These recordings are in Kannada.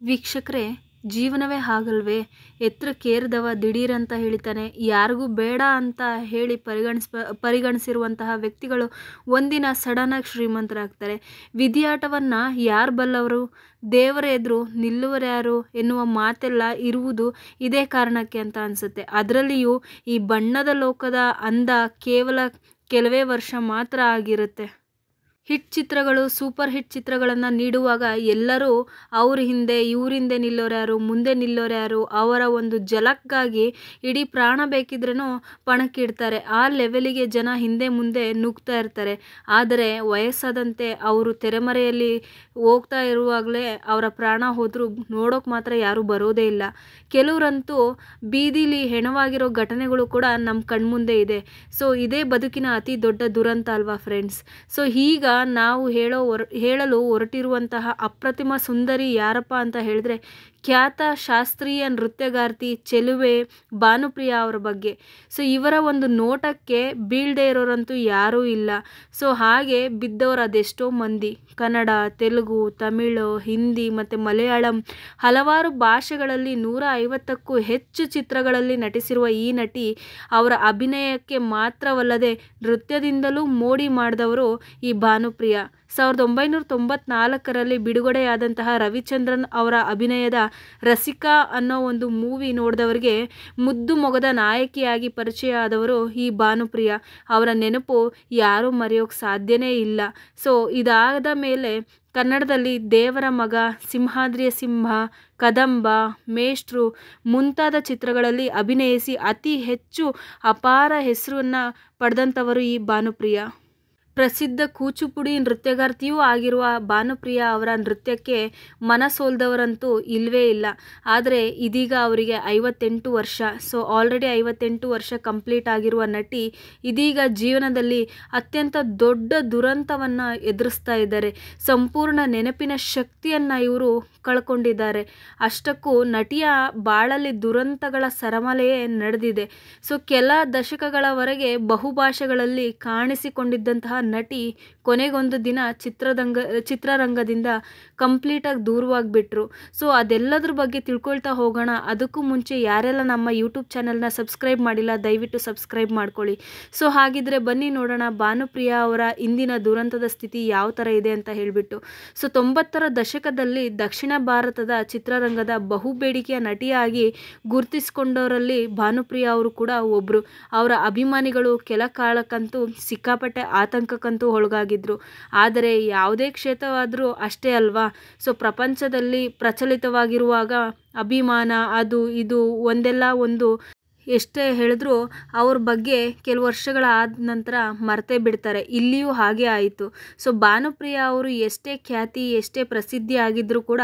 ವೀಕ್ಷಕರೇ, ಜೀವನವೇ ಹಾಗಲ್ವೇ? ಎತ್ತರಕ್ಕೇರಿದವ ದಿಢೀರಂತ ಹೇಳಿತಾನೆ. ಯಾರಿಗೂ ಬೇಡ ಅಂತ ಹೇಳಿ ಪರಿಗಣಿಸಿರುವಂತಹ ವ್ಯಕ್ತಿಗಳು ಒಂದಿನ ಸಡನ್ನಾಗಿ ಶ್ರೀಮಂತರಾಗ್ತಾರೆ. ವಿಧಿಯಾಟವನ್ನು ಯಾರು ಬಲ್ಲವರು? ದೇವರ ಎದುರು ನಿಲ್ಲುವರ್ಯಾರು ಎನ್ನುವ ಮಾತೆಲ್ಲ ಇರುವುದು ಇದೇ ಕಾರಣಕ್ಕೆ ಅಂತ ಅನಿಸುತ್ತೆ. ಅದರಲ್ಲಿಯೂ ಈ ಬಣ್ಣದ ಲೋಕದ ಅಂದ ಕೇವಲ ಕೆಲವೇ ವರ್ಷ ಮಾತ್ರ ಆಗಿರುತ್ತೆ. ಹಿಟ್ ಚಿತ್ರಗಳು, ಸೂಪರ್ ಹಿಟ್ ಚಿತ್ರಗಳನ್ನು ನೀಡುವಾಗ ಎಲ್ಲರೂ ಅವ್ರ ಹಿಂದೆ ಇವ್ರ ಹಿಂದೆ ನಿಲ್ಲೋರ್ಯಾರು, ಮುಂದೆ ನಿಲ್ಲೋರ್ಯಾರು, ಅವರ ಒಂದು ಝಲಕ್ಗಾಗಿ ಇಡೀ ಪ್ರಾಣ ಬೇಕಿದ್ರೂ ಪಣಕ್ಕಿಡ್ತಾರೆ. ಆ ಲೆವೆಲಿಗೆ ಜನ ಹಿಂದೆ ಮುಂದೆ ನುಗ್ತಾ ಇರ್ತಾರೆ. ಆದರೆ ವಯಸ್ಸಾದಂತೆ ಅವರು ತೆರೆಮರೆಯಲ್ಲಿ ಹೋಗ್ತಾ ಇರುವಾಗಲೇ ಅವರ ಪ್ರಾಣ ಹೋದರೂ ನೋಡೋಕೆ ಮಾತ್ರ ಯಾರೂ ಬರೋದೇ ಇಲ್ಲ. ಕೆಲವರಂತೂ ಬೀದಿಲಿ ಹೆಣವಾಗಿರೋ ಘಟನೆಗಳು ಕೂಡ ನಮ್ಮ ಕಣ್ಮುಂದೆ ಇದೆ. ಸೊ ಇದೇ ಬದುಕಿನ ಅತಿ ದೊಡ್ಡ ದುರಂತ ಅಲ್ವಾ ಫ್ರೆಂಡ್ಸ್? ಸೊ ಈಗ ನಾವು ಹೇಳಲು ಹೊರಟಿರುವಂತಹ ಅಪ್ರತಿಮ ಸುಂದರಿ ಯಾರಪ್ಪ ಅಂತ ಹೇಳಿದ್ರೆ ಖ್ಯಾತ ಶಾಸ್ತ್ರೀಯ ನೃತ್ಯಗಾರ್ತಿ ಚೆಲುವೆ ಭಾನುಪ್ರಿಯಾ ಅವರ ಬಗ್ಗೆ. ಸೊ ಇವರ ಒಂದು ನೋಟಕ್ಕೆ ಬೀಳದೇ ಇರೋರಂತೂ ಯಾರೂ ಇಲ್ಲ. ಸೊ ಹಾಗೆ ಬಿದ್ದವರು ಅದೆಷ್ಟೋ ಮಂದಿ. ಕನ್ನಡ, ತೆಲುಗು, ತಮಿಳು, ಹಿಂದಿ ಮತ್ತು ಮಲಯಾಳಂ ಹಲವಾರು ಭಾಷೆಗಳಲ್ಲಿ 150ಕ್ಕೂ ಹೆಚ್ಚು ಚಿತ್ರಗಳಲ್ಲಿ ನಟಿಸಿರುವ ಈ ನಟಿ ಅವರ ಅಭಿನಯಕ್ಕೆ ಮಾತ್ರವಲ್ಲದೆ ನೃತ್ಯದಿಂದಲೂ ಮೋಡಿ ಮಾಡಿದವರು ಈ ಭಾನುಪ್ರಿಯಾ. 1994ರಲ್ಲಿ ಬಿಡುಗಡೆಯಾದಂತಹ ರವಿಚಂದ್ರನ್ ಅವರ ಅಭಿನಯದ ರಸಿಕಾ ಅನ್ನೋ ಒಂದು ಮೂವಿ ನೋಡಿದವರಿಗೆ ಮುದ್ದು ಮೊಗದ ನಾಯಕಿಯಾಗಿ ಪರಿಚಯ ಆದವರು ಈ ಭಾನುಪ್ರಿಯಾ. ಅವರ ನೆನಪು ಯಾರೂ ಮರೆಯೋಕ್ಕೆ ಸಾಧ್ಯನೇ ಇಲ್ಲ. ಸೊ ಇದಾದ ಮೇಲೆ ಕನ್ನಡದಲ್ಲಿ ದೇವರ ಮಗ, ಸಿಂಹಾದ್ರಿಯ ಸಿಂಹ, ಕದಂಬ, ಮೇಷ್ಟ್ರು ಮುಂತಾದ ಚಿತ್ರಗಳಲ್ಲಿ ಅಭಿನಯಿಸಿ ಅತಿ ಹೆಚ್ಚು ಅಪಾರ ಹೆಸರನ್ನು ಪಡೆದಂಥವರು ಈ ಭಾನುಪ್ರಿಯಾ. ಪ್ರಸಿದ್ಧ ಕೂಚುಪುಡಿ ನೃತ್ಯಗಾರ್ತಿಯೂ ಆಗಿರುವ ಭಾನುಪ್ರಿಯಾ ಅವರ ನೃತ್ಯಕ್ಕೆ ಮನಸೋಲ್ದವರಂತೂ ಇಲ್ಲವೇ ಇಲ್ಲ. ಆದರೆ ಇದೀಗ ಅವರಿಗೆ 58 ವರ್ಷ. ಸೊ ಆಲ್ರೆಡಿ 58 ವರ್ಷ ಕಂಪ್ಲೀಟ್ ಆಗಿರುವ ನಟಿ ಇದೀಗ ಜೀವನದಲ್ಲಿ ಅತ್ಯಂತ ದೊಡ್ಡ ದುರಂತವನ್ನು ಎದುರಿಸ್ತಾ ಇದ್ದಾರೆ. ಸಂಪೂರ್ಣ ನೆನಪಿನ ಶಕ್ತಿಯನ್ನು ಇವರು ಕಳ್ಕೊಂಡಿದ್ದಾರೆ. ಅಷ್ಟಕ್ಕೂ ನಟಿಯ ಬಾಳಲ್ಲಿ ದುರಂತಗಳ ಸರಮಾಲೆಯೇ ನಡೆದಿದೆ. ಸೊ ಕೆಲ ದಶಕಗಳವರೆಗೆ ಬಹುಭಾಷೆಗಳಲ್ಲಿ ಕಾಣಿಸಿಕೊಂಡಿದ್ದಂತಹ ನಟಿ ಕೊನೆಗೊಂದು ದಿನ ಚಿತ್ರರಂಗದಿಂದ ಕಂಪ್ಲೀಟಾಗಿ ದೂರವಾಗಿಬಿಟ್ರು. ಸೊ ಅದೆಲ್ಲದ್ರ ಬಗ್ಗೆ ತಿಳ್ಕೊಳ್ತಾ ಹೋಗೋಣ. ಅದಕ್ಕೂ ಮುಂಚೆ ಯಾರೆಲ್ಲ ನಮ್ಮ ಯೂಟ್ಯೂಬ್ ಚಾನಲ್ನ ಸಬ್ಸ್ಕ್ರೈಬ್ ಮಾಡಿಲ್ಲ ದಯವಿಟ್ಟು ಸಬ್ಸ್ಕ್ರೈಬ್ ಮಾಡ್ಕೊಳ್ಳಿ. ಸೊ ಹಾಗಿದ್ರೆ ಬನ್ನಿ ನೋಡೋಣ ಭಾನುಪ್ರಿಯಾ ಅವರ ಇಂದಿನ ದುರಂತದ ಸ್ಥಿತಿ ಯಾವ ಥರ ಇದೆ ಅಂತ ಹೇಳಿಬಿಟ್ಟು. ಸೊ 90ರ ದಶಕದಲ್ಲಿ ದಕ್ಷಿಣ ಭಾರತದ ಚಿತ್ರರಂಗದ ಬಹುಬೇಡಿಕೆಯ ನಟಿಯಾಗಿ ಗುರುತಿಸಿಕೊಂಡವರಲ್ಲಿ ಭಾನುಪ್ರಿಯಾ ಅವರು ಕೂಡ ಒಬ್ಬರು. ಅವರ ಅಭಿಮಾನಿಗಳು ಕೆಲ ಕಾಲಕ್ಕಂತೂ ಸಿಕ್ಕಾಪಟ್ಟೆ ಆತಂಕಕ್ಕಂತೂ ಒಳಗಾಗಿದ್ರು. ಆದರೆ ಯಾವುದೇ ಕ್ಷೇತ್ರವಾದರೂ ಅಷ್ಟೇ ಅಲ್ವಾ? ಸೊ ಪ್ರಪಂಚದಲ್ಲಿ ಪ್ರಚಲಿತವಾಗಿರುವಾಗ ಅಭಿಮಾನ ಅದು ಇದು ಒಂದೆಲ್ಲ ಒಂದು ಎಷ್ಟೇ ಹೇಳಿದ್ರೂ ಅವ್ರ ಬಗ್ಗೆ ಕೆಲವು ವರ್ಷಗಳಾದ ನಂತರ ಮರ್ತೇ ಬಿಡ್ತಾರೆ. ಇಲ್ಲಿಯೂ ಹಾಗೆ ಆಯಿತು. ಸೊ ಭಾನುಪ್ರಿಯಾ ಅವರು ಎಷ್ಟೇ ಖ್ಯಾತಿ ಎಷ್ಟೇ ಪ್ರಸಿದ್ಧಿ ಆಗಿದ್ದರೂ ಕೂಡ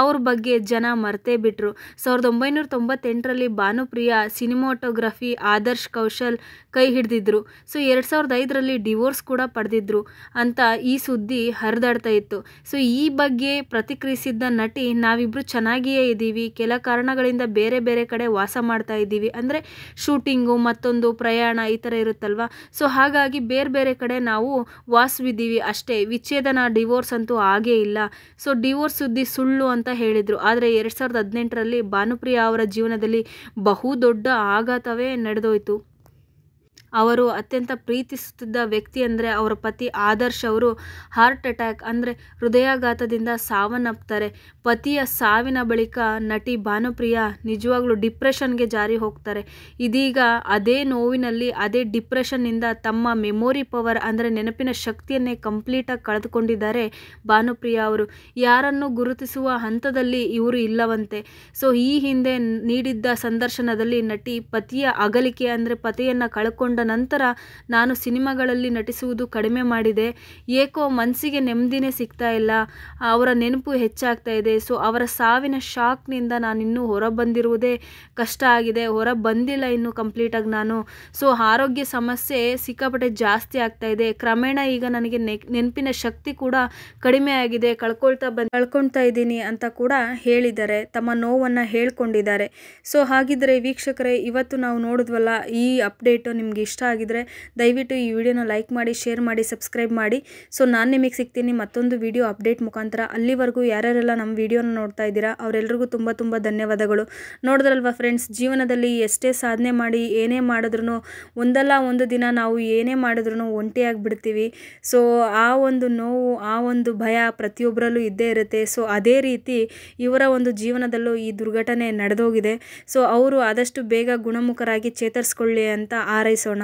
ಅವ್ರ ಬಗ್ಗೆ ಜನ ಮರ್ತೇ ಬಿಟ್ಟರು. 1998ರಲ್ಲಿ ಭಾನುಪ್ರಿಯಾ ಸಿನಿಮಾಟೋಗ್ರಫಿ ಆದರ್ಶ್ ಕೌಶಲ್ ಕೈ ಹಿಡಿದಿದ್ರು. ಸೊ 2005ರಲ್ಲಿ ಡಿವೋರ್ಸ್ ಕೂಡ ಪಡೆದಿದ್ರು ಅಂತ ಈ ಸುದ್ದಿ ಹರಿದಾಡ್ತಾ ಇತ್ತು. ಸೊ ಈ ಬಗ್ಗೆ ಪ್ರತಿಕ್ರಿಯಿಸಿದ್ದ ನಟಿ, ನಾವಿಬ್ಬರು ಚೆನ್ನಾಗಿಯೇ ಇದ್ದೀವಿ, ಕೆಲ ಕಾರಣಗಳಿಂದ ಬೇರೆ ಬೇರೆ ಕಡೆ ವಾಸ ಮಾಡ್ತಾ ಇದ್ದೀವಿ. ಅಂದರೆ ಶೂಟಿಂಗು ಮತ್ತೊಂದು ಪ್ರಯಾಣ ಈ ಥರ ಇರುತ್ತಲ್ವ. ಸೊ ಹಾಗಾಗಿ ಬೇರೆ ಬೇರೆ ಕಡೆ ನಾವು ವಾಸವಿದ್ದೀವಿ ಅಷ್ಟೇ, ವಿಚ್ಛೇದನ ಡಿವೋರ್ಸ್ ಅಂತೂ ಆಗೇ ಇಲ್ಲ. ಸೊ ಡಿವೋರ್ಸ್ ಸುದ್ದಿ ಸುಳ್ಳು ಅಂತ ಹೇಳಿದರು. ಆದರೆ 2018ರಲ್ಲಿ ಭಾನುಪ್ರಿಯಾ ಅವರ ಜೀವನದಲ್ಲಿ ಬಹುದೊಡ್ಡ ಆಘಾತವೇ ನಡೆದೋಯ್ತು. ಅವರು ಅತ್ಯಂತ ಪ್ರೀತಿಸುತ್ತಿದ್ದ ವ್ಯಕ್ತಿ ಅಂದರೆ ಅವರ ಪತಿ ಆದರ್ಶ್ ಅವರು ಹಾರ್ಟ್ ಅಟ್ಯಾಕ್ ಅಂದರೆ ಹೃದಯಾಘಾತದಿಂದ ಸಾವನ್ನಪ್ತಾರೆ. ಪತಿಯ ಸಾವಿನ ಬಳಿಕ ನಟಿ ಭಾನುಪ್ರಿಯಾ ನಿಜವಾಗ್ಲೂ ಡಿಪ್ರೆಷನ್ಗೆ ಜಾರಿ ಹೋಗ್ತಾರೆ. ಇದೀಗ ಅದೇ ನೋವಿನಲ್ಲಿ ಅದೇ ಡಿಪ್ರೆಷನ್ನಿಂದ ತಮ್ಮ ಮೆಮೊರಿ ಪವರ್ ಅಂದರೆ ನೆನಪಿನ ಶಕ್ತಿಯನ್ನೇ ಕಂಪ್ಲೀಟಾಗಿ ಕಳೆದುಕೊಂಡಿದ್ದಾರೆ ಭಾನುಪ್ರಿಯಾ ಅವರು. ಯಾರನ್ನು ಗುರುತಿಸುವ ಹಂತದಲ್ಲಿ ಇವರು ಇಲ್ಲವಂತೆ. ಸೊ ಈ ಹಿಂದೆ ನೀಡಿದ್ದ ಸಂದರ್ಶನದಲ್ಲಿ ನಟಿ ಪತಿಯ ಅಗಲಿಕೆ ಅಂದರೆ ಪತಿಯನ್ನು ಕಳ್ಕೊಂಡ ನಂತರ ನಾನು ಸಿನಿಮಾಗಳಲ್ಲಿ ನಟಿಸುವುದು ಕಡಿಮೆ ಮಾಡಿದೆ, ಏಕೋ ಮನಸ್ಸಿಗೆ ನೆಮ್ಮದಿನೇ ಸಿಗ್ತಾ ಇಲ್ಲ, ಅವರ ನೆನಪು ಹೆಚ್ಚಾಗ್ತಾ ಇದೆ. ಸೊ ಅವರ ಸಾವಿನ ಶಾಕ್ನಿಂದ ನಾನಿನ್ನೂ ಹೊರ ಬಂದಿರುವುದೇ ಕಷ್ಟ ಆಗಿದೆ, ಹೊರ ಬಂದಿಲ್ಲ ಇನ್ನೂ ಕಂಪ್ಲೀಟಾಗಿ ನಾನು. ಸೊ ಆರೋಗ್ಯ ಸಮಸ್ಯೆ ಸಿಕ್ಕಾಪಟ್ಟೆ ಜಾಸ್ತಿ ಆಗ್ತಾ ಇದೆ. ಕ್ರಮೇಣ ಈಗ ನನಗೆ ನೆನಪಿನ ಶಕ್ತಿ ಕೂಡ ಕಡಿಮೆ ಆಗಿದೆ, ಕಳ್ಕೊಳ್ತಾ ಇದ್ದೀನಿ ಅಂತ ಕೂಡ ಹೇಳಿದ್ದಾರೆ, ತಮ್ಮ ನೋವನ್ನು ಹೇಳ್ಕೊಂಡಿದ್ದಾರೆ. ಸೊ ಹಾಗಿದ್ರೆ ವೀಕ್ಷಕರೇ, ಇವತ್ತು ನಾವು ನೋಡಿದ್ವಲ್ಲ ಈ ಅಪ್ಡೇಟು ನಿಮ್ಗೆ ಇಷ್ಟ ಆಗಿದ್ರೆ ದಯವಿಟ್ಟು ಈ ವಿಡಿಯೋನ ಲೈಕ್ ಮಾಡಿ, ಶೇರ್ ಮಾಡಿ, ಸಬ್ಸ್ಕ್ರೈಬ್ ಮಾಡಿ. ಸೊ ನಾನು ನಿಮಗೆ ಸಿಗ್ತೀನಿ ಮತ್ತೊಂದು ವಿಡಿಯೋ ಅಪ್ಡೇಟ್ ಮುಖಾಂತರ. ಅಲ್ಲಿವರೆಗೂ ಯಾರ್ಯಾರೆಲ್ಲ ನಮ್ಮ ವಿಡಿಯೋನ ನೋಡ್ತಾ ಇದ್ದೀರಾ ಅವರೆಲ್ಲರಿಗೂ ತುಂಬ ಧನ್ಯವಾದಗಳು. ನೋಡಿದ್ರಲ್ವಾ ಫ್ರೆಂಡ್ಸ್, ಜೀವನದಲ್ಲಿ ಎಷ್ಟೇ ಸಾಧನೆ ಮಾಡಿ ಏನೇ ಮಾಡಿದ್ರೂ ಒಂದಲ್ಲ ಒಂದು ದಿನ ನಾವು ಏನೇ ಮಾಡಿದ್ರೂ ಒಂಟಿಯಾಗಿಬಿಡ್ತೀವಿ. ಸೊ ಆ ಒಂದು ನೋವು, ಆ ಒಂದು ಭಯ ಪ್ರತಿಯೊಬ್ಬರಲ್ಲೂ ಇದ್ದೇ ಇರುತ್ತೆ. ಸೊ ಅದೇ ರೀತಿ ಇವರ ಒಂದು ಜೀವನದಲ್ಲೂ ಈ ದುರ್ಘಟನೆ ನಡೆದೋಗಿದೆ. ಸೊ ಅವರು ಆದಷ್ಟು ಬೇಗ ಗುಣಮುಖರಾಗಿ ಚೇತರಿಸ್ಕೊಳ್ಳಿ ಅಂತ ಹಾರೈಸೋಣ.